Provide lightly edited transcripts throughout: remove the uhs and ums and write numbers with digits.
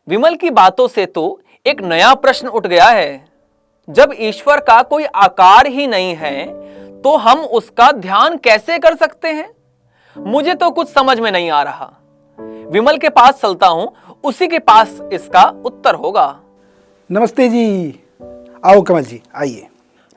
विमल की बातों से तो एक नया प्रश्न उठ गया है। जब ईश्वर का कोई आकार ही नहीं है तो हम उसका ध्यान कैसे कर सकते हैं? मुझे तो कुछ समझ में नहीं आ रहा। विमल के पास चलता हूं, उसी के पास इसका उत्तर होगा। नमस्ते जी। आओ कमल जी, आइए।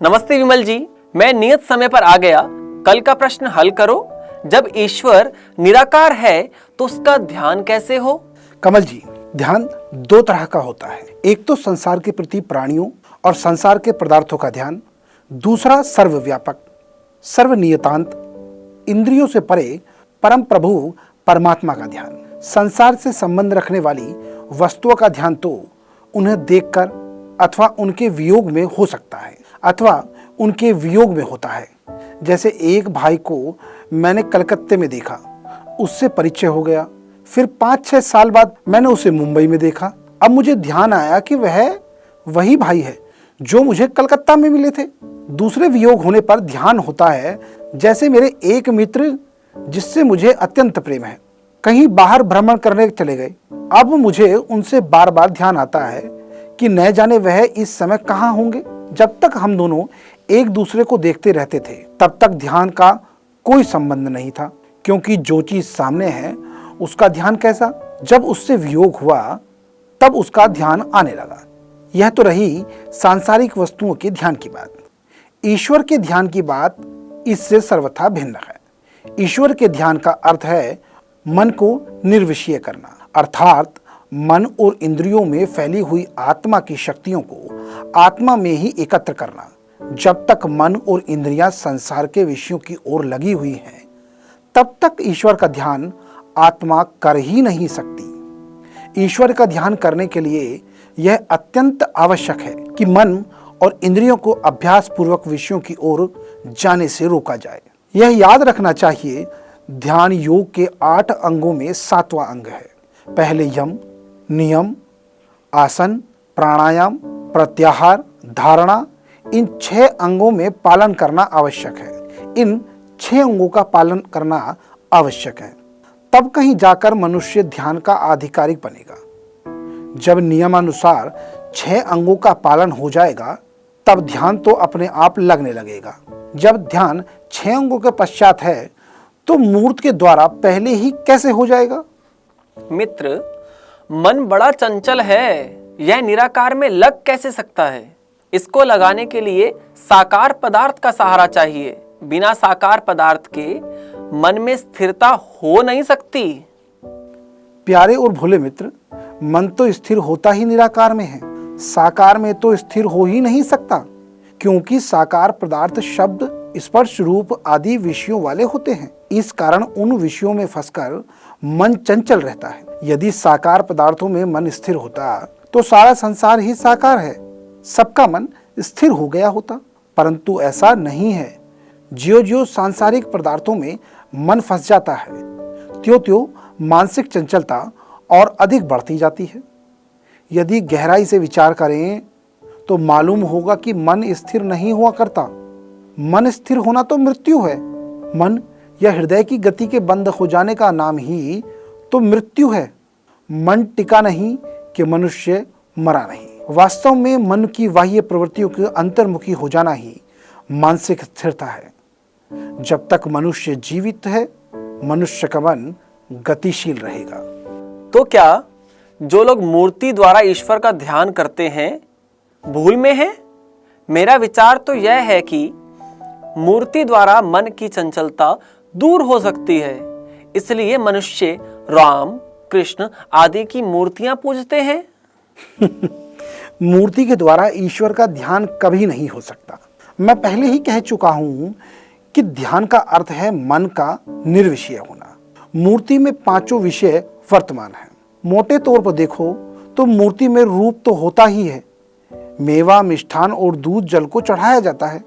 नमस्ते विमल जी, मैं नियत समय पर आ गया। कल का प्रश्न हल करो। जब ईश्वर निराकार है तो उसका ध्यान कैसे हो? कमल जी, ध्यान दो तरह का होता है। एक तो संसार के प्रति प्राणियों और संसार के पदार्थों का ध्यान, दूसरा सर्वव्यापक, सर्वनियतांत, इंद्रियों से परे परम प्रभु परमात्मा का ध्यान। संसार से संबंध रखने वाली वस्तुओं का ध्यान तो उन्हें देखकर अथवा उनके वियोग में हो सकता है अथवा उनके वियोग में होता है। जैसे एक भाई को मैंने कलकत्ते में देखा, उससे परिचय हो गया, फिर 5-6 साल बाद मैंने उसे मुंबई में देखा। अब मुझे ध्यान आया कि वह वही भाई है जो मुझे कलकत्ता में मिले थे। दूसरे वियोग होने पर ध्यान होता है, जैसे मेरे एक मित्र जिससे मुझे अत्यंत प्रेम है, कहीं बाहर भ्रमण करने चले गए। अब मुझे उनसे बार बार ध्यान आता है कि न जाने वह इस समय कहाँ होंगे। जब तक हम दोनों एक दूसरे को देखते रहते थे तब तक ध्यान का कोई संबंध नहीं था, क्योंकि जो चीज सामने है उसका ध्यान कैसा? जब उससे वियोग हुआ तब उसका ध्यान आने लगा। यह तो रही सांसारिक वस्तुओं के ध्यान की बात। ईश्वर के ध्यान की बात इससे सर्वथा भिन्न है। ईश्वर के ध्यान का अर्थ है मन को निर्विषय करना, अर्थात मन और इंद्रियों में फैली हुई आत्मा की शक्तियों को आत्मा में ही एकत्र करना। जब तक मन और इंद्रियां संसार के विषयों की ओर लगी हुई हैं, तब तक ईश्वर का ध्यान आत्मा कर ही नहीं सकती। ईश्वर का ध्यान करने के लिए यह अत्यंत आवश्यक है कि मन और इंद्रियों को अभ्यास पूर्वक विषयों की ओर जाने से रोका जाए। यह याद रखना चाहिए, ध्यान योग के 8 अंगों में 7वां अंग है। पहले यम, नियम, आसन, प्राणायाम, प्रत्याहार, धारणा, इन 6 अंगों में पालन करना आवश्यक है। इन 6 अंगों का पालन करना आवश्यक है, तब कहीं जाकर मनुष्य ध्यान का आधिकारिक बनेगा। जब नियमानुसार 6 अंगों का पालन हो जाएगा तब ध्यान तो अपने आप लगने लगेगा। जब ध्यान 6 अंगों के पश्चात है तो मूर्त के द्वारा पहले ही कैसे हो जाएगा? मित्र, मन बड़ा चंचल है, यह निराकार में लग कैसे सकता है? इसको लगाने के लिए साकार पदार्थ का सहारा चाहिए। बिना साकार पदार्थ के मन में स्थिरता हो नहीं सकती। प्यारे और भोले मित्र, मन तो स्थिर होता ही निराकार में है, साकार में तो स्थिर हो ही नहीं सकता, क्योंकि साकार पदार्थ शब्द, स्पर्श, रूप आदि विषयों वाले होते हैं। इस कारण उन विषयों में फंसकर मन चंचल रहता है। यदि साकार पदार्थों में मन स्थिर होता तो सारा संसार ही साकार है, सबका मन स्थिर हो गया होता, परंतु ऐसा नहीं है। ज्यों ज्यों सांसारिक पदार्थों में मन फंस जाता है, त्यों त्यों मानसिक चंचलता और अधिक बढ़ती जाती है। यदि गहराई से विचार करें तो मालूम होगा कि मन स्थिर नहीं हुआ करता। मन स्थिर होना तो मृत्यु है। मन या हृदय की गति के बंद हो जाने का नाम ही तो मृत्यु है। मन टिका नहीं कि मनुष्य मरा नहीं। वास्तव में मन की बाह्य प्रवृत्तियों के अंतर्मुखी हो जाना ही मानसिक स्थिरता है। जब तक मनुष्य जीवित है, मनुष्य का मन गतिशील रहेगा। तो क्या जो लोग मूर्ति द्वारा ईश्वर का ध्यान करते हैं भूल में हैं? मेरा विचार तो यह है कि मूर्ति द्वारा मन की चंचलता दूर हो सकती है, इसलिए मनुष्य राम, कृष्ण आदि की मूर्तियां पूजते हैं। मूर्ति के द्वारा ईश्वर का ध्यान कभी नहीं हो सकता। मैं पहले ही कह चुका हूं कि ध्यान का अर्थ है मन का निर्विषय होना। मूर्ति में 5 विषय वर्तमान है। मोटे तौर पर देखो तो मूर्ति में रूप तो होता ही है। मेवा, मिष्ठान और दूध जल को चढ़ाया जाता है,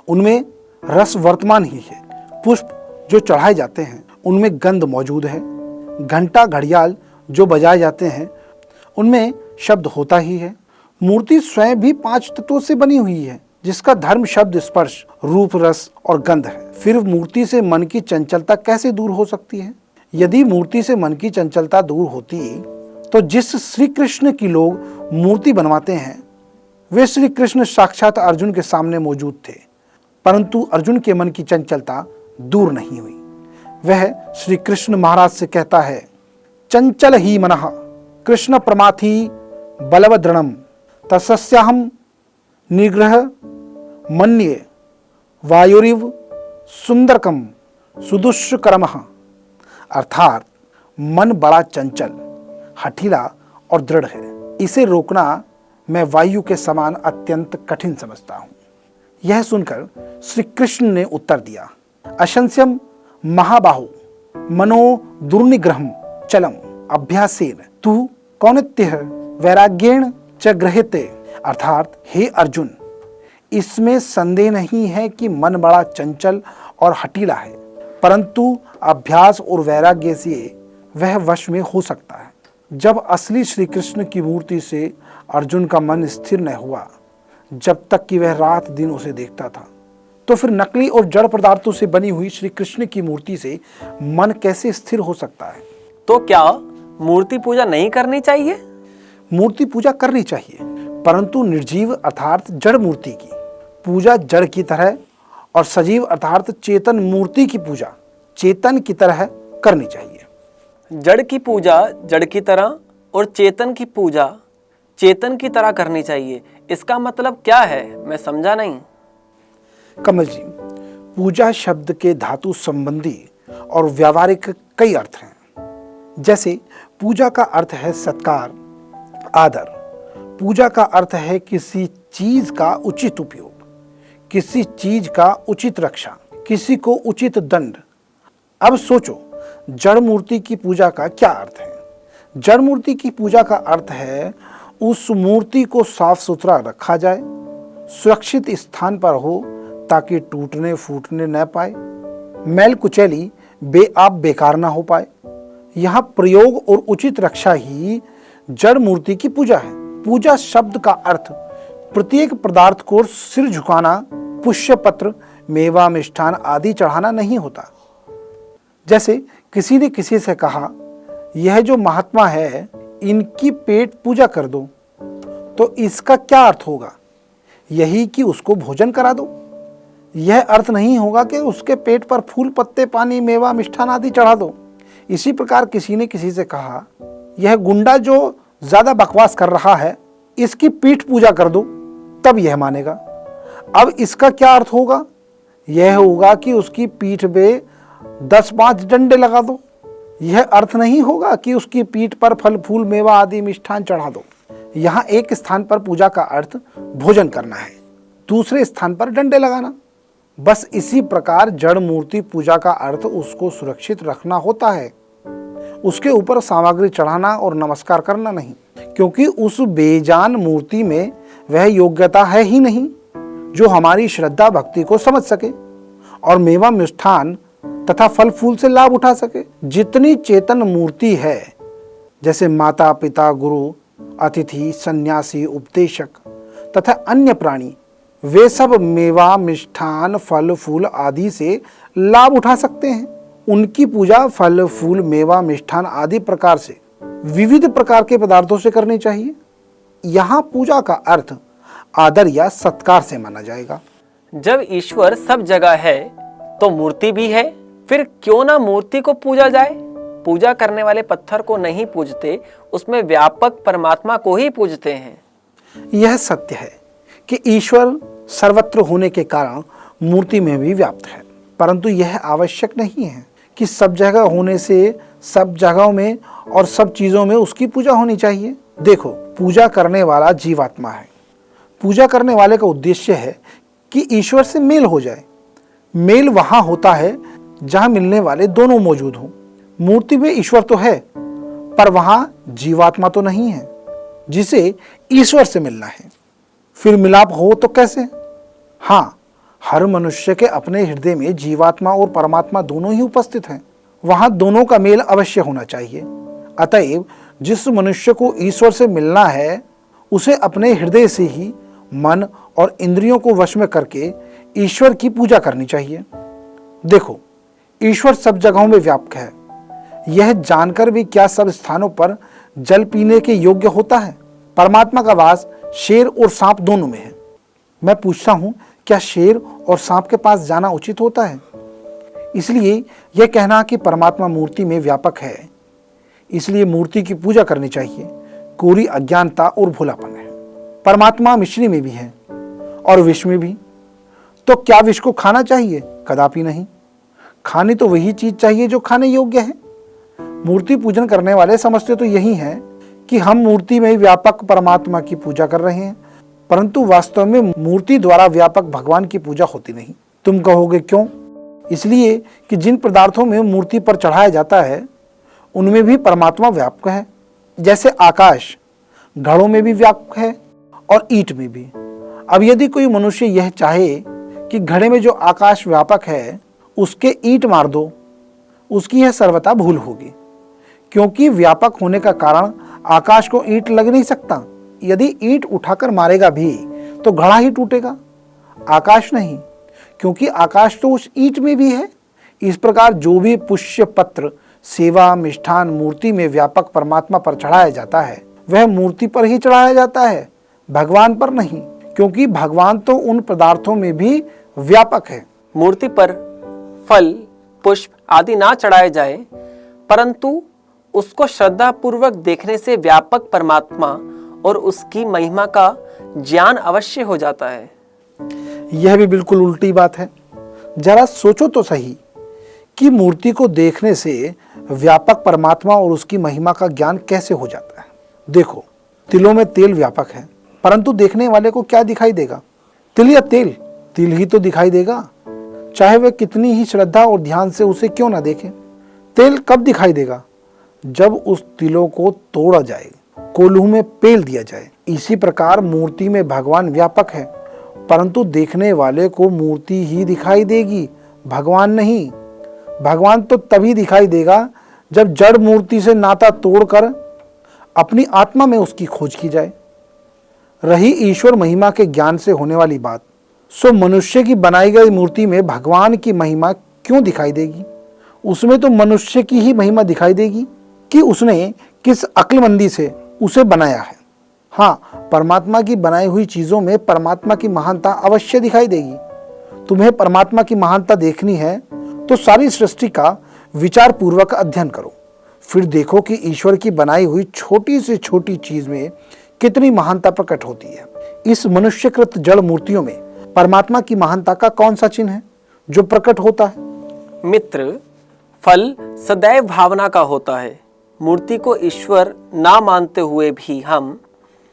उनमें रस वर्तमान ही है। पुष्प जो चढ़ाए जाते हैं उनमें गंध मौजूद है। घंटा, घड़ियाल जो बजाए जाते हैं उनमें शब्द होता ही है। मूर्ति स्वयं भी 5 तत्वों से बनी हुई है, जिसका धर्म शब्द, स्पर्श, रूप, रस और गंध है। फिर मूर्ति से मन की चंचलता कैसे दूर हो सकती है? यदि मूर्ति से मन की चंचलता दूर होती तो जिस श्री कृष्ण की लोग मूर्ति बनवाते हैं वे श्री कृष्ण साक्षात अर्जुन के सामने मौजूद थे, परंतु अर्जुन के मन की चंचलता दूर नहीं हुई। वह श्री कृष्ण महाराज से कहता है, चंचल ही मनः कृष्ण प्रमाथि बलवदृणम तस्याहम निग्रह मन्ये वायुरिव सुंदरकम सुदुष्करमः। अर्थात मन बड़ा चंचल, हठीला और दृढ़ है, इसे रोकना मैं वायु के समान अत्यंत कठिन समझता हूं। यह सुनकर श्री कृष्ण ने उत्तर दिया, अशंस्यम महाबाहु मनो दुर्निग्रहम चलम अभ्यासेन तू कौनत्यः वैराग्येण च गृह्यते। अर्थात हे अर्जुन, इसमें संदेह नहीं है कि मन बड़ा चंचल और हठीला है, परंतु अभ्यास और वैराग्य से वह वश में हो सकता है। जब असली श्री कृष्ण की मूर्ति से अर्जुन का मन स्थिर न हुआ, जब तक कि वह रात दिन उसे देखता था, तो फिर नकली और जड़ पदार्थों से बनी हुई श्री कृष्ण की मूर्ति से मन कैसे स्थिर हो सकता है? तो क्या मूर्ति पूजा नहीं करनी चाहिए? मूर्ति पूजा करनी चाहिए, परंतु निर्जीव अर्थात जड़ मूर्ति की पूजा जड़ की तरह और सजीव अर्थात चेतन मूर्ति की पूजा चेतन की तरह करनी चाहिए। जड़ की पूजा जड़ की तरह और चेतन की पूजा चेतन की तरह करनी चाहिए, इसका मतलब क्या है? मैं समझा नहीं। कमल जी, पूजा शब्द के धातु संबंधी और व्यावहारिक कई अर्थ हैं। जैसे पूजा का अर्थ है सत्कार, आदर। पूजा का अर्थ है किसी चीज का उचित उपयोग, किसी चीज का उचित रक्षा, किसी को उचित दंड। अब सोचो, जड़ मूर्ति की पूजा का क्या अर्थ है? जड़ मूर्ति की पूजा का अर्थ है उस मूर्ति को साफ सुथरा रखा जाए, सुरक्षित स्थान पर हो ताकि टूटने फूटने न पाए, मैल कुचैली बेआब बेकार ना हो पाए। यहाँ प्रयोग और उचित रक्षा ही जड़ मूर्ति की पूजा है। पूजा शब्द का अर्थ प्रत्येक पदार्थ को सिर झुकाना, पुष्य पत्र, मेवा मिष्ठान आदि चढ़ाना नहीं होता। जैसे किसी ने किसी से कहा, यह जो महात्मा है इनकी पेट पूजा कर दो, तो इसका क्या अर्थ होगा? यही कि उसको भोजन करा दो। यह अर्थ नहीं होगा कि उसके पेट पर फूल पत्ते पानी मेवा मिष्ठान आदि चढ़ा दो। इसी प्रकार किसी ने किसी से कहा, यह गुंडा जो ज्यादा बकवास कर रहा है इसकी पीठ पूजा कर दो, तब यह मानेगा। अब इसका क्या अर्थ होगा? यह होगा कि उसकी पीठ पे 10-5 डंडे लगा दो। यह अर्थ नहीं होगा कि उसकी पीठ पर फल फूल मेवा आदि मिष्ठान चढ़ा दो। यहाँ एक स्थान पर पूजा का अर्थ भोजन करना है, दूसरे स्थान पर डंडे लगाना। बस इसी प्रकार जड़ मूर्ति पूजा का अर्थ उसको सुरक्षित रखना होता है, उसके ऊपर सामग्री चढ़ाना और नमस्कार करना नहीं, क्योंकि उस बेजान मूर्ति में वह योग्यता है ही नहीं जो हमारी श्रद्धा भक्ति को समझ सके और मेवा मिष्ठान तथा फल फूल से लाभ उठा सके। जितनी चेतन मूर्ति है, जैसे माता पिता गुरु अतिथि सन्यासी उपदेशक तथा अन्य प्राणी, वे सब मेवा मिष्ठान फल फूल आदि से लाभ उठा सकते हैं। उनकी पूजा फल फूल मेवा मिष्ठान आदि प्रकार से विविध प्रकार के पदार्थों से करनी चाहिए। यहाँ पूजा का अर्थ आदर या सत्कार से माना जाएगा। जब ईश्वर सब जगह है तो मूर्ति भी है, फिर क्यों ना मूर्ति को पूजा जाए? पूजा करने वाले पत्थर को नहीं पूजते, उसमें व्यापक परमात्मा को ही पूजते हैं। यह सत्य है कि ईश्वर सर्वत्र होने के कारण मूर्ति में भी व्याप्त है, परंतु यह आवश्यक नहीं है कि सब जगह होने से सब जगहों में और सब चीजों में उसकी पूजा होनी चाहिए। देखो, पूजा करने वाला जीवात्मा है। पूजा करने वाले का उद्देश्य है कि ईश्वर से मेल हो जाए। मेल वहां होता है जहां मिलने वाले दोनों मौजूद हों। मूर्ति में ईश्वर तो है, पर वहां जीवात्मा तो नहीं है जिसे ईश्वर से मिलना है। फिर मिलाप हो तो कैसे? हाँ, हर मनुष्य के अपने हृदय में जीवात्मा और परमात्मा दोनों ही उपस्थित हैं। वहां दोनों का मेल अवश्य होना चाहिए। अतएव जिस मनुष्य को ईश्वर से मिलना है, उसे अपने हृदय से ही मन और इंद्रियों को वश में करके ईश्वर की पूजा करनी चाहिए। देखो, ईश्वर सब जगहों में व्यापक है। यह जानकर भी क्या सब स्थानों पर जल पीने के योग्य होता है? परमात्मा का वास शेर और सांप दोनों में है। मैं पूछता हूं, क्या शेर और सांप के पास जाना उचित होता है? इसलिए यह कहना कि परमात्मा मूर्ति में व्यापक है, इसलिए मूर्ति की पूजा करनी चाहिए, कोरी अज्ञानता और भोलापन है। परमात्मा मिश्री में भी है और विष में भी। तो क्या विष को खाना चाहिए? कदापि नहीं। खानी तो वही चीज चाहिए जो खाने योग्य है। मूर्ति पूजन करने वाले समझते तो यही हैं कि हम मूर्ति में व्यापक परमात्मा की पूजा कर रहे हैं, परंतु वास्तव में मूर्ति द्वारा व्यापक भगवान की पूजा होती नहीं। तुम कहोगे क्यों? इसलिए कि जिन पदार्थों में मूर्ति पर चढ़ाया जाता है उनमें भी परमात्मा व्यापक है। जैसे आकाश घड़ों में भी व्यापक है और ईंट में भी। अब यदि कोई मनुष्य यह चाहे कि घड़े में जो आकाश व्यापक है उसके ईंट मार दो, उसकी यह सर्वथा भूल होगी, क्योंकि व्यापक होने का कारण आकाश को ईंट लग नहीं सकता। यदि ईंट उठाकर मारेगा भी तो घड़ा ही टूटेगा, आकाश नहीं, क्योंकि आकाश तो उस ईंट में भी है। इस प्रकार जो भी पुष्य पत्र, सेवा, मिष्ठान मूर्ति में व्यापक परमात्मा पर चढ़ाया जाता है वह मूर्ति पर ही चढ़ाया जाता है, भगवान पर नहीं, क्योंकि भगवान तो उन पदार्थों में भी व्यापक है। मूर्ति पर फल, पुष्प आदि ना चढ़ाए जाए, परंतु उसको श्रद्धा पूर्वक देखने से व्यापक परमात्मा और उसकी महिमा का ज्ञान अवश्य हो जाता है। यह भी बिल्कुल उल्टी बात है। जरा सोचो तो सही कि मूर्ति को देखने से व्यापक परमात्मा और उसकी महिमा का ज्ञान कैसे हो जाता है। देखो, तिलों में तेल व्यापक है, परंतु देखने वाले को क्या दिखाई देगा? तिल या तेल? तिल ही तो दिखाई देगा, चाहे वह कितनी ही श्रद्धा और ध्यान से उसे क्यों ना देखे। तेल कब दिखाई देगा? जब उस तिलों को तोड़ा जाए, कोल्हू में पेल दिया जाए। इसी प्रकार मूर्ति में भगवान व्यापक है, परंतु देखने वाले को मूर्ति ही दिखाई देगी, भगवान नहीं। भगवान तो तभी दिखाई देगा जब जड़ मूर्ति से नाता तोड़कर अपनी आत्मा में उसकी खोज की जाए। रही ईश्वर महिमा के ज्ञान से होने वाली बात, सो मनुष्य की बनाई गई मूर्ति में भगवान की महिमा क्यों दिखाई देगी? उसमें तो मनुष्य की ही महिमा दिखाई देगी कि उसने किस अक्लमंदी से उसे बनाया है। हाँ, परमात्मा की बनाई हुई चीजों में परमात्मा की महानता अवश्य दिखाई देगी। तुम्हें परमात्मा की महानता देखनी है तो सारी सृष्टि का विचार पूर्वक अध्ययन करो, फिर देखो कि ईश्वर की बनाई हुई छोटी से छोटी चीज में कितनी महानता प्रकट होती है। इस मनुष्यकृत जड़ मूर्तियों में परमात्मा की महानता का कौन सा चिन्ह है जो प्रकट होता है? मित्र, फल सदैव भावना का होता है। मूर्ति को ईश्वर ना मानते हुए भी हम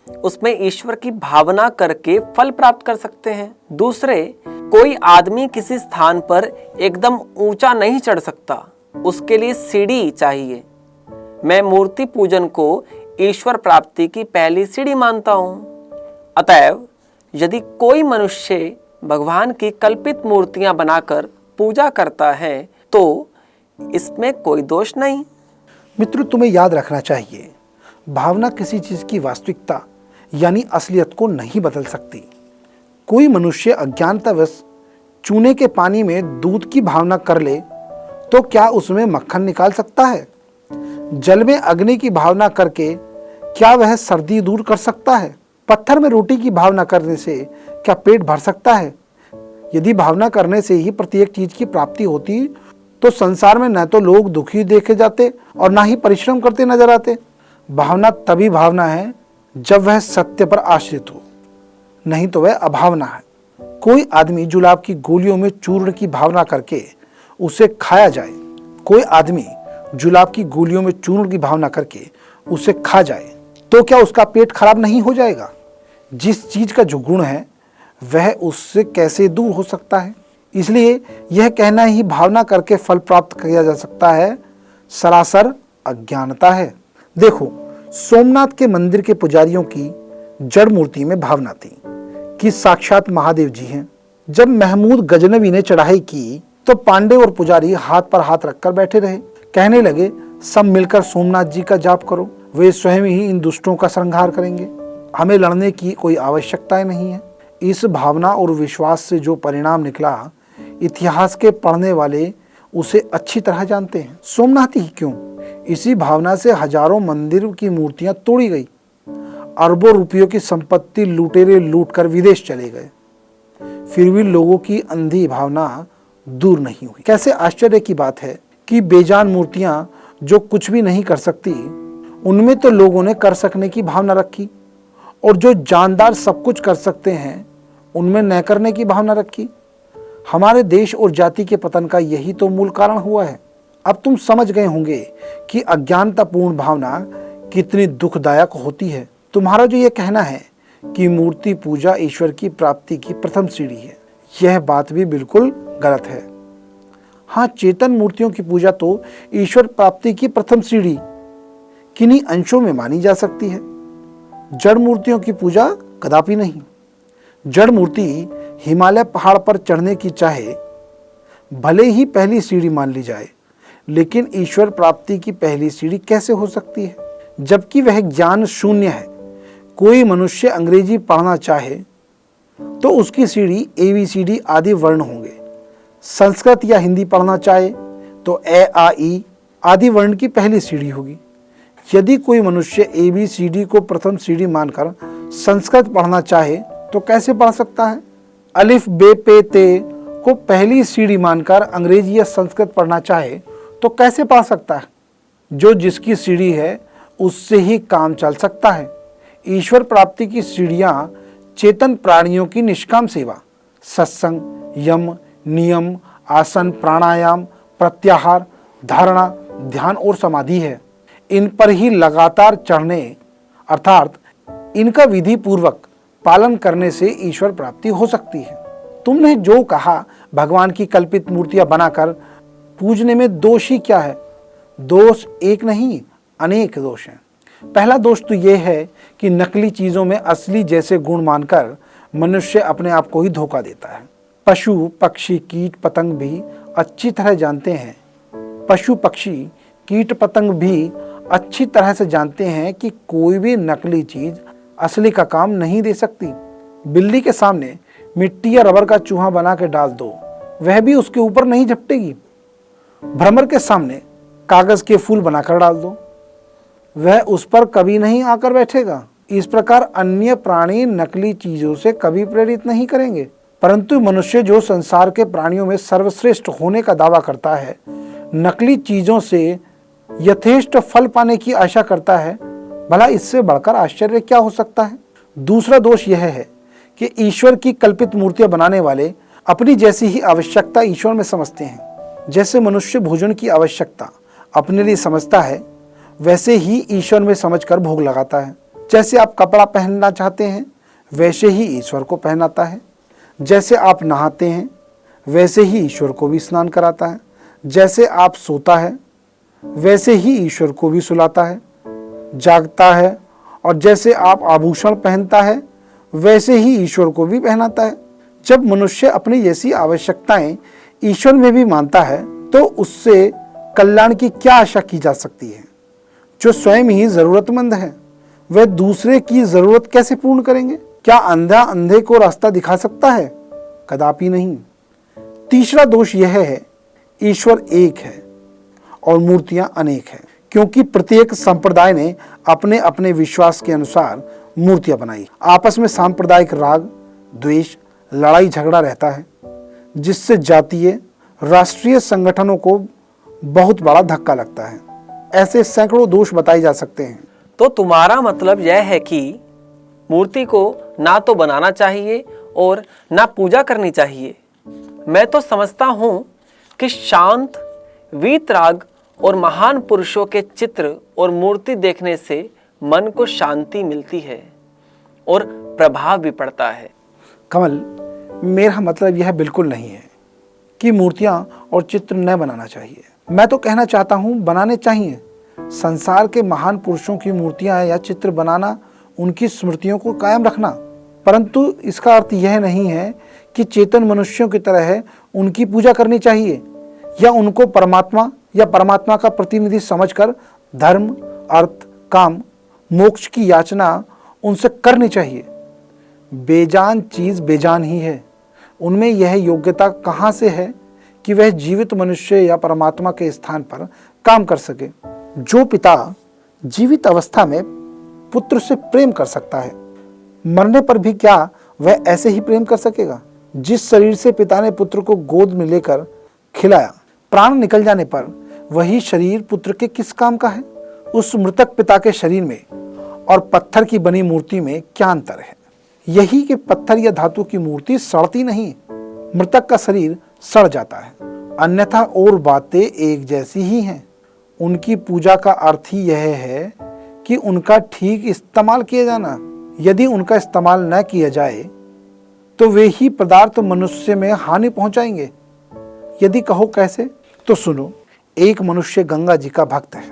उसमें ईश्वर की भावना करके फल प्राप्त कर सकते हैं। दूसरे, कोई आदमी किसी स्थान पर एकदम ऊंचा नहीं चढ़ सकता, उसके लिए सीढ़ी चाहिए। मैं मूर्ति पूजन को ईश्वर प्राप्ति की पहली सीढ़ी मानता हूं। अतएव यदि कोई मनुष्य भगवान की कल्पित मूर्तियां बनाकर पूजा करता है तो इसमें कोई दोष नहीं। मित्र, तुम्हें याद रखना चाहिए, भावना किसी चीज की वास्तविकता यानी असलियत को नहीं बदल सकती। कोई मनुष्य अज्ञानतावश चूने के पानी में दूध की भावना कर ले तो क्या उसमें मक्खन निकाल सकता है? जल में अग्नि की भावना करके क्या वह सर्दी दूर कर सकता है? पत्थर में रोटी की भावना करने से क्या पेट भर सकता है? यदि भावना करने से ही प्रत्येक चीज की प्राप्ति होती तो संसार में न तो लोग दुखी देखे जाते और ना ही परिश्रम करते नजर आते। भावना तभी भावना है जब वह सत्य पर आश्रित हो, नहीं तो वह अभावना है। कोई आदमी जुलाब की गोलियों में चूर्ण की भावना करके उसे खाया जाए, कोई आदमी जुलाब की गोलियों में चूर्ण की भावना करके उसे खा जाए तो क्या उसका पेट खराब नहीं हो जाएगा? जिस चीज का जो गुण है वह उससे कैसे दूर हो सकता है? इसलिए यह कहना ही भावना करके फल प्राप्त किया जा सकता है सरासर अज्ञानता है। देखो, सोमनाथ के मंदिर के पुजारियों की जड़ मूर्ति में भावना थी कि साक्षात महादेव जी हैं। जब महमूद गजनवी ने चढ़ाई की तो पांडे और पुजारी हाथ पर हाथ रखकर बैठे रहे। कहने लगे, सब मिलकर सोमनाथ जी का जाप करो, वे स्वयं ही इन दुष्टों का संहार करेंगे, हमें लड़ने की कोई आवश्यकता नहीं है। इस भावना और विश्वास से जो परिणाम निकला, इतिहास के पढ़ने वाले उसे अच्छी तरह जानते हैं। सोमनाथ ही क्यों, इसी भावना से हजारों मंदिर की मूर्तियां तोड़ी गई। अरबों रुपयों की संपत्ति लुटेरे लूट कर विदेश चले गए, फिर भी लोगों की अंधी भावना दूर नहीं हुई। कैसे आश्चर्य की बात है कि बेजान मूर्तियां जो कुछ भी नहीं कर सकती, उनमें तो लोगों ने कर सकने की भावना रखी, और जो जानदार सब कुछ कर सकते हैं उनमें न करने की भावना रखी। हमारे देश और जाति के पतन का यही तो मूल कारण हुआ है। अब तुम समझ गए होंगे कि अज्ञानतापूर्ण भावना कितनी दुखदायक होती है। तुम्हारा जो ये कहना है कि मूर्ति पूजा ईश्वर की प्राप्ति की प्रथम सीढ़ी है, यह बात भी बिल्कुल गलत है। हाँ, चेतन मूर्तियों की पूजा तो ईश्वर प्राप्ति की प्रथम सीढ़ी किन्हीं अंशों में मानी जा सकती है, जड़ मूर्तियों की पूजा कदापि नहीं। जड़ मूर्ति हिमालय पहाड़ पर चढ़ने की चाहे भले ही पहली सीढ़ी मान ली जाए, लेकिन ईश्वर प्राप्ति की पहली सीढ़ी कैसे हो सकती है, जबकि वह ज्ञान शून्य है। कोई मनुष्य अंग्रेजी पढ़ना चाहे तो उसकी सीढ़ी ABCD आदि वर्ण होंगे। संस्कृत या हिंदी पढ़ना चाहे तो A A I आदि वर्ण की पहली सीढ़ी होगी। यदि कोई मनुष्य ABCD को प्रथम सीढ़ी मानकर संस्कृत पढ़ना चाहे तो कैसे पढ़ सकता है? अलिफ बे पे ते को पहली सीढ़ी मानकर अंग्रेजी या संस्कृत पढ़ना चाहे तो कैसे पढ़ सकता है? जो जिसकी सीढ़ी है उससे ही काम चल सकता है। ईश्वर प्राप्ति की सीढ़ियां चेतन प्राणियों की निष्काम सेवा, सत्संग, यम, नियम, आसन, प्राणायाम, प्रत्याहार, धारणा, ध्यान और समाधि है। इन पर ही लगातार चढ़ने अर्थात इनका विधि पूर्वक पालन करने से ईश्वर प्राप्ति हो सकती है। तुमने जो कहा भगवान की कल्पित मूर्तियां बनाकर पूजने में दोष ही क्या है? दोष एक नहीं, अनेक दोष हैं। पहला दोष तो यह है कि नकली चीजों में असली जैसे गुण मानकर मनुष्य अपने आप को ही धोखा देता है। पशु पक्षी कीट पतंग भी अच्छी तरह जानते हैं पशु पक्षी कीट पतंग भी अच्छी तरह से जानते हैं कि कोई भी नकली चीज असली का काम नहीं दे सकती। बिल्ली के सामने मिट्टी या रबर का चूहा बना के डाल दो, वह भी उसके ऊपर नहीं झपटेगी। भ्रमर के सामने कागज के फूल बनाकर डाल दो, वह उस पर कभी नहीं आकर बैठेगा। इस प्रकार अन्य प्राणी नकली चीजों से कभी प्रेरित नहीं करेंगे, परंतु मनुष्य जो संसार के प्राणियों में सर्वश्रेष्ठ होने का दावा करता है, नकली चीजों से यथेष्ट फल पाने की आशा करता है। भला इससे बढ़कर आश्चर्य क्या हो सकता है? दूसरा दोष यह है कि ईश्वर की कल्पित मूर्तियां बनाने वाले अपनी जैसी ही आवश्यकता ईश्वर में समझते हैं। जैसे मनुष्य भोजन की आवश्यकता अपने लिए समझता है, वैसे ही ईश्वर में समझकर भोग लगाता है। जैसे आप कपड़ा पहनना चाहते हैं, वैसे ही ईश्वर को पहनाता है। जैसे आप नहाते हैं, वैसे ही ईश्वर को भी स्नान कराता है। जैसे आप सोता है, वैसे ही ईश्वर को भी सुलाता है, जागता है, और जैसे आप आभूषण पहनता है, वैसे ही ईश्वर को भी पहनाता है। जब मनुष्य अपनी जैसी आवश्यकताएं ईश्वर में भी मानता है, तो उससे कल्याण की क्या आशा की जा सकती है? जो स्वयं ही जरूरतमंद है, वह दूसरे की जरूरत कैसे पूर्ण करेंगे? क्या अंधा अंधे को रास्ता दिखा सकता है? कदापि नहीं। तीसरा दोष यह है, ईश्वर एक है और मूर्तियां अनेक हैं, क्योंकि प्रत्येक संप्रदाय ने अपने अपने विश्वास के अनुसार मूर्तियां बनाई। आपस में सांप्रदायिक राग, द्वेष, लड़ाई झगड़ा रहता है, जिससे जातीय राष्ट्रीय संगठनों को बहुत बड़ा धक्का लगता है। ऐसे सैकड़ों दोष बताए जा सकते हैं। तो तुम्हारा मतलब यह है कि मूर्ति को ना तो बनाना चाहिए और ना पूजा करनी चाहिए। मैं तो समझता हूं कि शांत, वीतराग और महान पुरुषों के चित्र और मूर्ति देखने से मन को शांति मिलती है और प्रभाव भी पड़ता है। कमल, मेरा मतलब यह बिल्कुल नहीं है कि मूर्तियां और चित्र न बनाना चाहिए। मैं तो कहना चाहता हूं बनाने चाहिए। संसार के महान पुरुषों की मूर्तियां या चित्र बनाना, उनकी स्मृतियों को कायम रखना, परंतु इसका अर्थ यह नहीं है कि चेतन मनुष्यों की तरह उनकी पूजा करनी चाहिए या उनको परमात्मा या परमात्मा का प्रतिनिधि समझकर धर्म, अर्थ, काम, मोक्ष की याचना उनसे करनी चाहिए। बेजान चीज बेजान ही है। उनमें यह योग्यता कहाँ से है कि वह जीवित मनुष्य या परमात्मा के स्थान पर काम कर सके? जो पिता जीवित अवस्था में पुत्र से प्रेम कर सकता है, मरने पर भी क्या वह ऐसे ही प्रेम कर सकेगा? जिस शरीर से पिता ने पुत्र को गोद में लेकर खिलाया, प्राण निकल जाने पर वही शरीर पुत्र के किस काम का है? उस मृतक पिता के शरीर में और पत्थर की बनी मूर्ति में क्या अंतर है? यही कि पत्थर या धातु की मूर्ति सड़ती नहीं, मृतक का शरीर सड़ जाता है, अन्यथा और बातें एक जैसी ही हैं। उनकी पूजा का अर्थ ही यह है कि उनका ठीक इस्तेमाल किया जाना। यदि उनका इस्तेमाल न किया जाए तो वे ही पदार्थ मनुष्य में हानि पहुंचाएंगे। यदि कहो कैसे, तो सुनो। एक मनुष्य गंगा जी का भक्त है,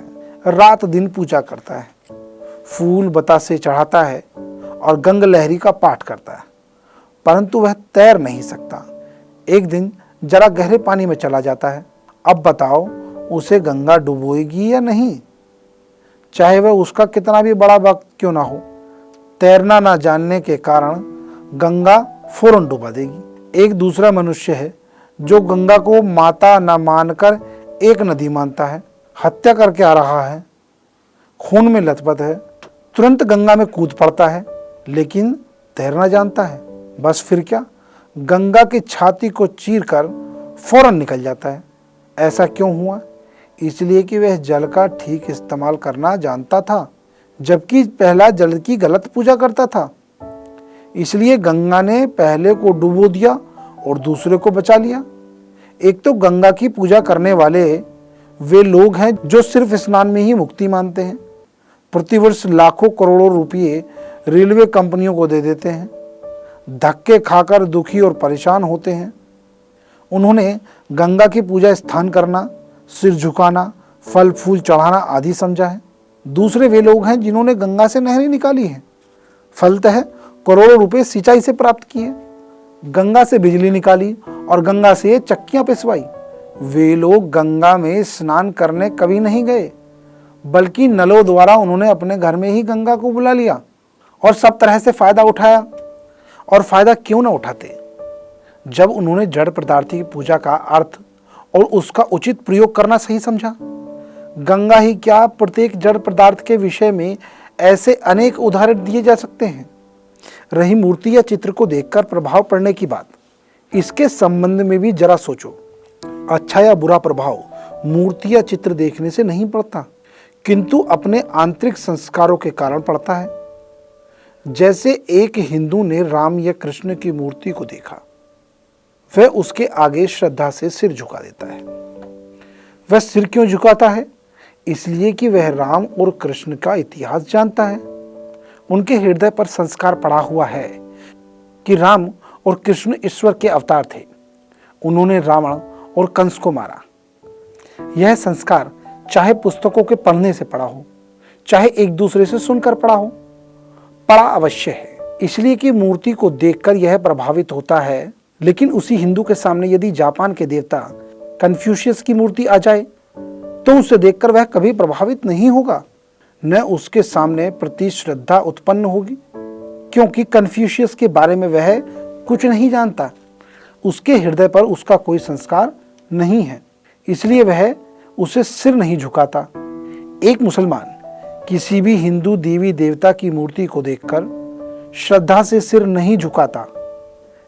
रात दिन पूजा करता है, फूल बतासे चढ़ाता है और गंग लहरी का पाठ करता है, परंतु वह तैर नहीं सकता। एक दिन जरा गहरे पानी में चला जाता है। अब बताओ, उसे गंगा डुबोएगी या नहीं? चाहे वह उसका कितना भी बड़ा भक्त क्यों ना हो, तैरना ना जानने के कारण गंगा फौरन डुबा देगी। एक दूसरा मनुष्य है जो गंगा को माता न मानकर एक नदी मानता है, हत्या करके आ रहा है, खून में लथपथ है, तुरंत गंगा में कूद पड़ता है, लेकिन तैरना जानता है। बस फिर क्या, गंगा की छाती को चीरकर फौरन निकल जाता है। ऐसा क्यों हुआ? इसलिए कि वह जल का ठीक इस्तेमाल करना जानता था, जबकि पहला जल की गलत पूजा करता था। इसलिए गंगा ने पहले को डुबो दिया और दूसरे को बचा लिया। एक तो गंगा की पूजा करने वाले वे लोग हैं जो सिर्फ स्नान में ही मुक्ति मानते हैं, प्रतिवर्ष लाखों करोड़ों रुपये रेलवे कंपनियों को दे देते हैं, धक्के खाकर दुखी और परेशान होते हैं। उन्होंने गंगा की पूजा स्थान करना, सिर झुकाना, फल फूल चढ़ाना आदि समझा है। दूसरे वे लोग हैं जिन्होंने गंगा से नहरें निकाली हैं, फलतः करोड़ों रुपए सिंचाई से प्राप्त किए, गंगा से बिजली निकाली और गंगा से चक्कियां पिसवाई। वे लोग गंगा में स्नान करने कभी नहीं गए, बल्कि नलों द्वारा उन्होंने अपने घर में ही गंगा को बुला लिया और सब तरह से फायदा उठाया। और फायदा क्यों ना उठाते, जब उन्होंने जड़ पदार्थ की पूजा का अर्थ और उसका उचित प्रयोग करना सही समझा। गंगा ही क्या, प्रत्येक जड़ पदार्थ के विषय में ऐसे अनेक उदाहरण दिए जा सकते हैं। रही मूर्ति या चित्र को देखकर प्रभाव पड़ने की बात, इसके संबंध में भी जरा सोचो। अच्छा या बुरा प्रभाव मूर्ति या चित्र देखने से नहीं पड़ता, किंतु अपने आंतरिक संस्कारों के कारण पड़ता है। जैसे एक हिंदू ने राम या कृष्ण की मूर्ति को देखा, वह उसके आगे श्रद्धा से सिर झुका देता है। वह सिर क्यों झुकाता है? इसलिए कि वह राम और कृष्ण का इतिहास जानता है। उनके हृदय पर संस्कार पड़ा हुआ है कि राम और कृष्ण ईश्वर के अवतार थे। उन्होंने रावण और कंस को मारा। यह संस्कार चाहे पुस्तकों के पढ़ने से पड़ा हो, चाहे एक दूसरे से सुनकर पड़ा हो, पड़ा अवश्य है। इसलिए कि मूर्ति को देखकर यह प्रभावित होता है। लेकिन उसी हिंदू के सामने यदि जापान के देवता कन्फ्यूशियस की मूर्ति आ जाए तो उसे देखकर वह कभी प्रभावित नहीं होगा, न उसके सामने प्रति श्रद्धा उत्पन्न होगी, क्योंकि कन्फ्यूशियस के बारे में वह कुछ नहीं जानता। उसके हृदय पर उसका कोई संस्कार नहीं है, इसलिए वह उसे सिर नहीं झुकाता। एक मुसलमान किसी भी हिंदू देवी देवता की मूर्ति को देखकर श्रद्धा से सिर नहीं झुकाता।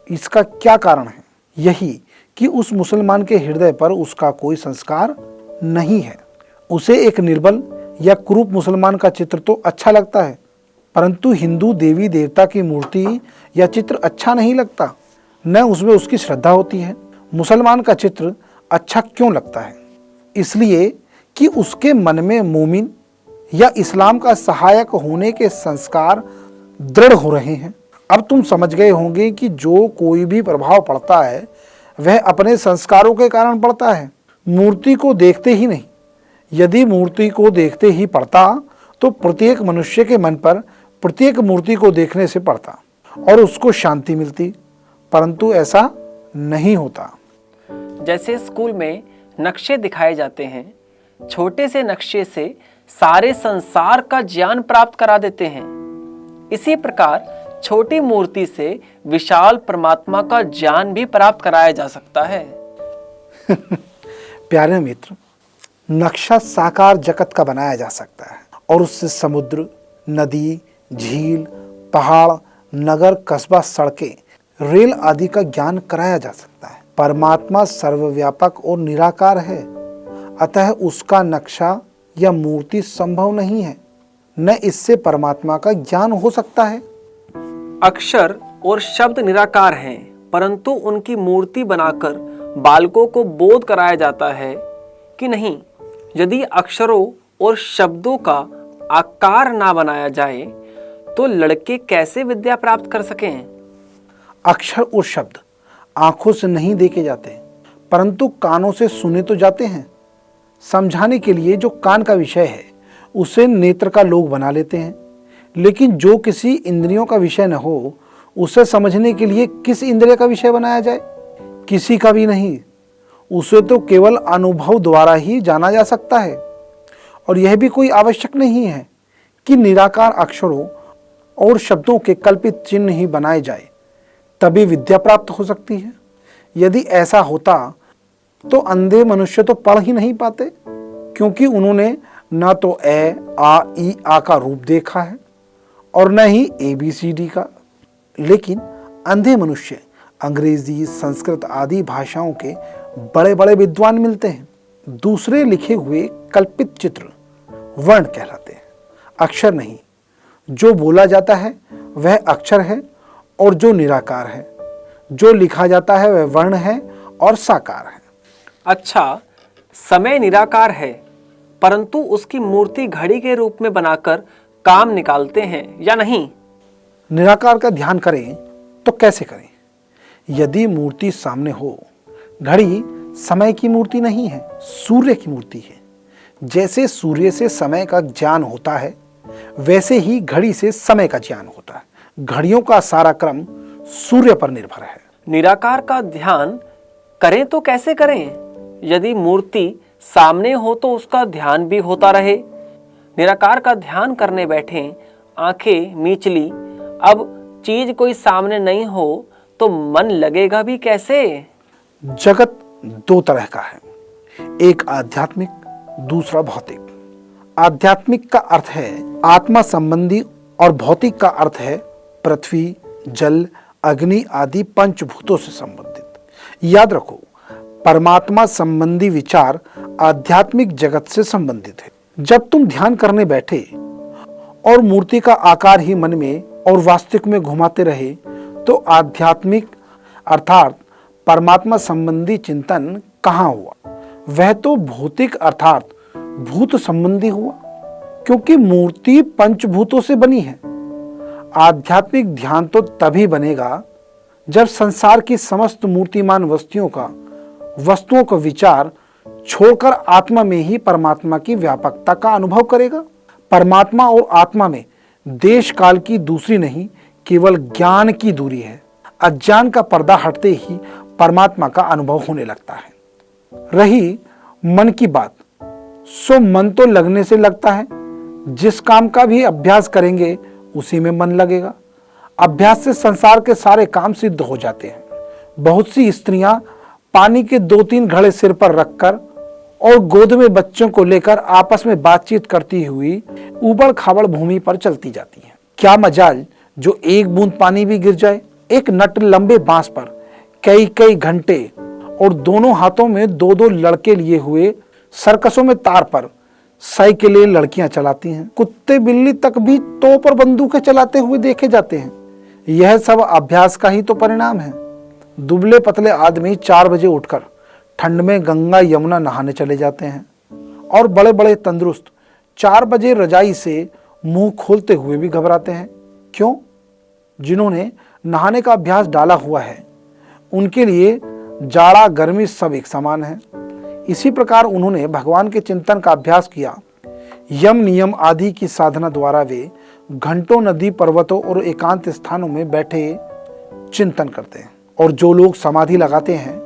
इसका क्या कारण है? यही कि उस मुसलमान के हृदय पर उसका कोई संस्कार नहीं है। उसे एक निर्बल या कुरूप मुसलमान का चित्र तो अच्छा लगता है, परंतु हिंदू देवी देवता की मूर्ति या चित्र अच्छा नहीं लगता, न उसमें उसकी श्रद्धा होती है। मुसलमान का चित्र अच्छा क्यों लगता है? इसलिए कि उसके मन में मोमिन या इस्लाम का सहायक होने के संस्कार दृढ़ हो रहे हैं। अब तुम समझ गए होंगे कि जो कोई भी प्रभाव पड़ता है वह अपने संस्कारों के कारण पड़ता है, मूर्ति को देखते ही नहीं। यदि मूर्ति को देखते ही पड़ता तो प्रत्येक मनुष्य के मन पर प्रत्येक मूर्ति को देखने से पड़ता और उसको शांति मिलती, परंतु ऐसा नहीं होता। जैसे स्कूल में नक्शे दिखाए जाते हैं, छोटे से नक्शे से सारे संसार का ज्ञान प्राप्त करा देते हैं, इसी प्रकार छोटी मूर्ति से विशाल परमात्मा का ज्ञान भी प्राप्त कराया जा सकता है। प्यारे मित्र, नक्शा साकार जगत का बनाया जा सकता है और उससे समुद्र, नदी, झील, पहाड़, नगर, कस्बा, सड़कें, रेल आदि का ज्ञान कराया जा सकता है। परमात्मा सर्वव्यापक और निराकार है, अतः उसका नक्शा या मूर्ति संभव नहीं है, न इससे परमात्मा का ज्ञान हो सकता है। अक्षर और शब्द निराकार हैं, परंतु उनकी मूर्ति बनाकर बालकों को बोध कराया जाता है कि नहीं। यदि अक्षरों और शब्दों का आकार ना बनाया जाए तो लड़के कैसे विद्या प्राप्त कर सकें? अक्षर और शब्द आंखों से नहीं देखे जाते, परंतु कानों से सुने तो जाते हैं। समझाने के लिए जो कान का विषय है उसे नेत्र का लोग बना लेते हैं, लेकिन जो किसी इंद्रियों का विषय न हो उसे समझने के लिए किस इंद्रिय का विषय बनाया जाए? किसी का भी नहीं। उसे तो केवल अनुभव द्वारा ही जाना जा सकता है। और यह भी कोई आवश्यक नहीं है कि निराकार अक्षरों और शब्दों के कल्पित चिन्ह ही बनाए जाए तभी विद्या प्राप्त हो सकती है। यदि ऐसा होता तो अंधे मनुष्य तो पढ़ ही नहीं पाते, क्योंकि उन्होंने न तो ए, आ, ई, आ का रूप देखा है और न ही ABCD का। लेकिन अंधे मनुष्य अंग्रेजी, संस्कृत आदि भाषाओं के बड़े बड़े विद्वान मिलते हैं। दूसरे लिखे हुए कल्पित चित्र वर्ण कहलाते हैं, अक्षर नहीं। जो बोला जाता है वह अक्षर है और जो निराकार है। जो लिखा जाता है वह वर्ण है और साकार है। अच्छा, समय निराकार है, परंतु उसकी मूर्ति घड़ी के रूप में बनाकर काम निकालते हैं या नहीं? निराकार का ध्यान करें तो कैसे करें? यदि मूर्ति सामने हो, घड़ी समय की मूर्ति नहीं है, सूर्य की मूर्ति है। जैसे सूर्य से समय का ज्ञान होता है, वैसे ही घड़ी से समय का ज्ञान होता है। घड़ियों का सारा क्रम सूर्य पर निर्भर है। निराकार का ध्यान करें तो कैसे करें? यदि मूर्ति सामने हो तो उसका ध्यान भी होता रहे। निराकार का ध्यान करने बैठे, आंखें मीचली, अब चीज कोई सामने नहीं हो तो मन लगेगा भी कैसे? जगत दो तरह का है, एक आध्यात्मिक, दूसरा भौतिक। आध्यात्मिक का अर्थ है आत्मा संबंधी और भौतिक का अर्थ है पृथ्वी, जल, अग्नि आदि पंचभूतों से संबंधित। याद रखो, परमात्मा संबंधी विचार आध्यात्मिक जगत से संबंधित है। जब तुम ध्यान करने बैठे और मूर्ति का आकार ही मन में और वास्तविक में घुमाते रहे तो आध्यात्मिक अर्थात परमात्मा संबंधी चिंतन कहाँ हुआ? वह तो भौतिक अर्थात भूत संबंधी हुआ, क्योंकि मूर्ति पंचभूतों से बनी है। आध्यात्मिक ध्यान तो तभी बनेगा जब संसार की समस्त मूर्तिमान वस्तुओं का विचार छोड़कर आत्मा में ही परमात्मा की व्यापकता का अनुभव करेगा। परमात्मा और आत्मा में देश काल की दूसरी नहीं, केवल ज्ञान की दूरी है। अज्ञान का पर्दा हटते ही परमात्मा का अनुभव होने लगता है। रही मन की बात, सो मन तो लगने से लगता है। जिस काम का भी अभ्यास करेंगे उसी में मन लगेगा। अभ्यास से संसार के सारे काम सिद्ध हो जाते हैं। बहुत सी स्त्रियां पानी के 2-3 घड़े सिर पर रखकर और गोद में बच्चों को लेकर आपस में बातचीत करती हुई ऊबड़ खाबड़ भूमि पर चलती जाती हैं। क्या मजाल जो एक बूंद पानी भी गिर जाए। एक नट लंबे बांस पर कई कई घंटे और दोनों हाथों में 2-2 लड़के लिए हुए सर्कसों में तार पर साइकिलें लड़कियां चलाती हैं। कुत्ते बिल्ली तक भी तो पर बंदूकें चलाते हुए देखे जाते हैं। यह सब अभ्यास का ही तो परिणाम है। दुबले पतले आदमी 4 बजे उठकर ठंड में गंगा यमुना नहाने चले जाते हैं और बड़े बड़े तंदुरुस्त 4 बजे रजाई से मुंह खोलते हुए भी घबराते हैं। क्यों? जिन्होंने नहाने का अभ्यास डाला हुआ है उनके लिए जाड़ा गर्मी सब एक समान है। इसी प्रकार उन्होंने भगवान के चिंतन का अभ्यास किया। यम नियम आदि की साधना द्वारा वे घंटों नदी पर्वतों और एकांत स्थानों में बैठे चिंतन करते हैं। और जो लोग समाधि लगाते हैं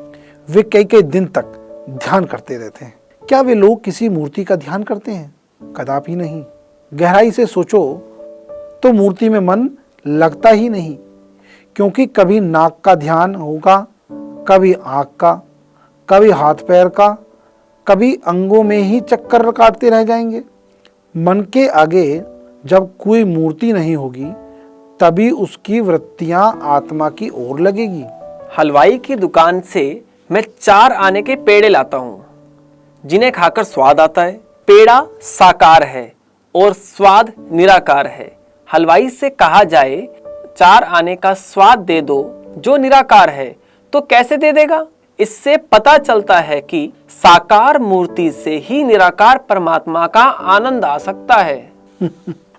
वे कई कई दिन तक ध्यान करते रहते हैं। क्या वे लोग किसी मूर्ति का ध्यान करते हैं? कदापि नहीं। गहराई से सोचो तो मूर्ति में मन लगता ही नहीं, क्योंकि कभी नाक का ध्यान होगा, कभी आँख का, कभी हाथ पैर का, कभी अंगों में ही चक्कर काटते रह जाएंगे। मन के आगे जब कोई मूर्ति नहीं होगी तभी उसकी वृत्तियां आत्मा की ओर लगेगी। हलवाई की दुकान से मैं 4 आने के पेड़े लाता हूँ जिन्हें खाकर स्वाद आता है। पेड़ा साकार है और स्वाद निराकार है। हलवाई से कहा जाए 4 आने का स्वाद दे दो जो निराकार है तो कैसे दे देगा? इससे पता चलता है कि साकार मूर्ति से ही निराकार परमात्मा का आनंद आ सकता है।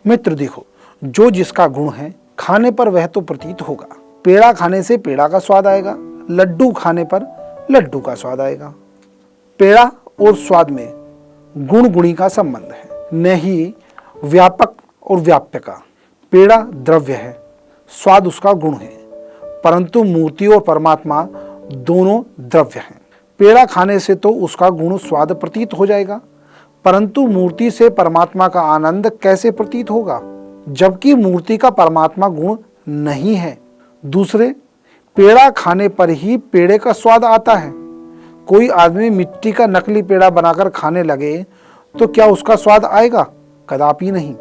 मित्र देखो, जो जिसका गुण है खाने पर वह तो प्रतीत होगा। पेड़ा खाने से पेड़ा का स्वाद आएगा, लड्डू खाने पर लड्डू का स्वाद आएगा। पेड़ा और स्वाद में गुण गुणी का संबंध है, न ही व्यापक और व्याप्य का। पेड़ा द्रव्य है, स्वाद उसका गुण है, परंतु मूर्ति और परमात्मा दोनों द्रव्य हैं। पेड़ा खाने से तो उसका गुण स्वाद प्रतीत हो जाएगा, परंतु मूर्ति से परमात्मा का आनंद कैसे प्रतीत होगा, जबकि मूर्ति का परमात्मा गुण नहीं है। दूसरे, पेड़ा खाने पर ही पेड़े का स्वाद आता है। कोई आदमी मिट्टी का नकली पेड़ा बनाकर खाने लगे तो क्या उसका स्वाद आएगा? कदापि नहीं।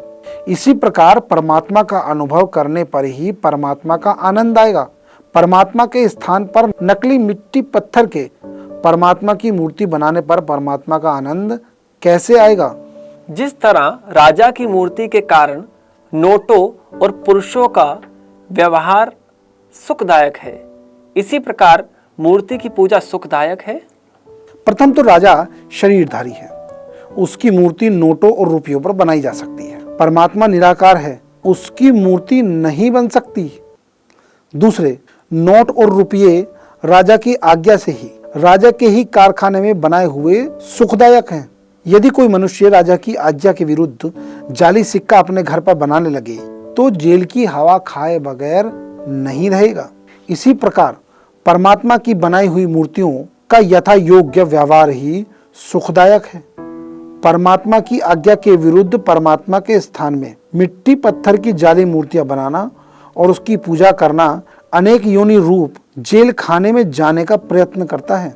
इसी प्रकार परमात्मा का अनुभव करने पर ही परमात्मा का आनंद आएगा। परमात्मा के स्थान पर नकली मिट्टी पत्थर के परमात्मा की मूर्ति बनाने पर परमात्मा का आनंद कैसे आएगा? जिस तरह राजा की मूर्ति के कारण नोटों और पुरुषों का व्यवहार सुखदायक है, इसी प्रकार मूर्ति की पूजा सुखदायक है। प्रथम तो राजा शरीरधारी है, उसकी मूर्ति नोटों और रुपयों पर बनाई जा सकती है। परमात्मा निराकार है, उसकी मूर्ति नहीं बन सकती। दूसरे, नोट और रुपये राजा की आज्ञा से ही, राजा के ही कारखाने में बनाए हुए सुखदायक हैं। यदि कोई मनुष्य राजा की आज्ञा के विरुद्ध जाली सिक्का अपने घर पर बनाने लगे तो जेल की हवा खाए बगैर नहीं रहेगा। इसी प्रकार परमात्मा की बनाई हुई मूर्तियों का यथा योग्य व्यवहार ही सुखदायक है। परमात्मा की आज्ञा के विरुद्ध परमात्मा के स्थान में मिट्टी पत्थर की जाली मूर्तियां बनाना और उसकी पूजा करना अनेक योनि रूप जेल खाने में जाने का प्रयत्न करता है।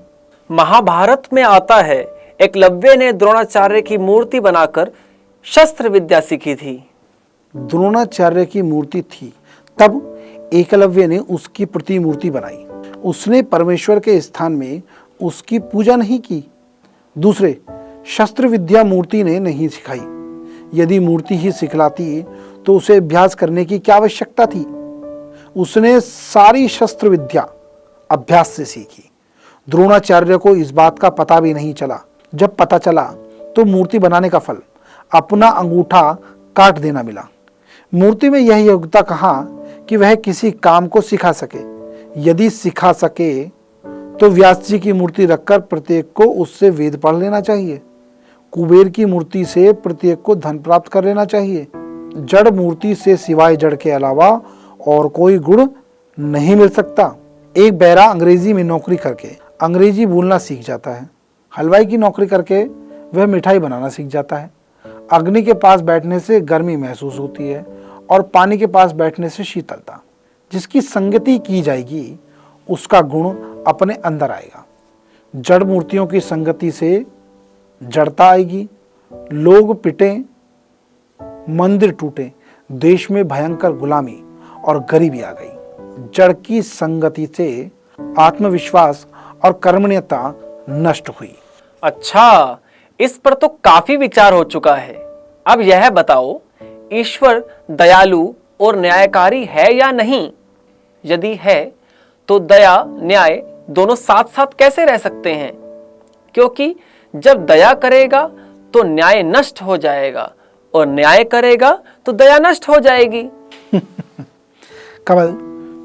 महाभारत में आता है, एकलव्य ने द्रोणाचार्य की मूर्ति बनाकर शस्त्र विद्या सीखी थी। द्रोणाचार्य की मूर्ति थी, तब एकलव्य ने उसकी प्रतिमूर्ति बनाई। उसने परमेश्वर के स्थान में उसकी पूजा नहीं की। दूसरे, शस्त्र विद्या मूर्ति ने नहीं सिखाई। यदि मूर्ति ही सिखलाती तो उसे अभ्यास करने की क्या आवश्यकता थी? उसने सारी शस्त्र विद्या अभ्यास से सीखी। द्रोणाचार्य को इस बात का पता भी नहीं चला। जब पता चला तो मूर्ति बनाने का फल अपना अंगूठा काट देना मिला। मूर्ति में यह योग्यता कहाँ कि वह किसी काम को सिखा सके। यदि सिखा सके तो व्यास जी की मूर्ति रखकर प्रत्येक को उससे वेद पढ़ लेना चाहिए। कुबेर की मूर्ति से प्रत्येक को धन प्राप्त कर लेना चाहिए। जड़ मूर्ति से सिवाय जड़ के अलावा और कोई गुण नहीं मिल सकता। एक बैरा अंग्रेजी में नौकरी करके अंग्रेजी बोलना सीख जाता है। हलवाई की नौकरी करके वह मिठाई बनाना सीख जाता है। अग्नि के पास बैठने से गर्मी महसूस होती है और पानी के पास बैठने से शीतलता। जिसकी संगति की जाएगी उसका गुण अपने अंदर आएगा। जड़ मूर्तियों की संगति से जड़ता आएगी। लोग पिटे, मंदिर टूटे, देश में भयंकर गुलामी और गरीबी आ गई। जड़ की संगति से आत्मविश्वास और कर्मण्यता नष्ट हुई। अच्छा, इस पर तो काफी विचार हो चुका है। अब यह बताओ, ईश्वर दयालु और न्यायकारी है या नहीं? यदि है तो दया न्याय दोनों साथ साथ कैसे रह सकते हैं? क्योंकि जब दया करेगा तो न्याय नष्ट हो जाएगा और न्याय करेगा तो दया नष्ट हो जाएगी। कमल,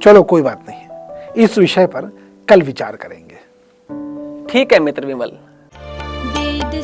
चलो कोई बात नहीं, इस विषय पर कल विचार करेंगे। ठीक है मित्र विमल। वेद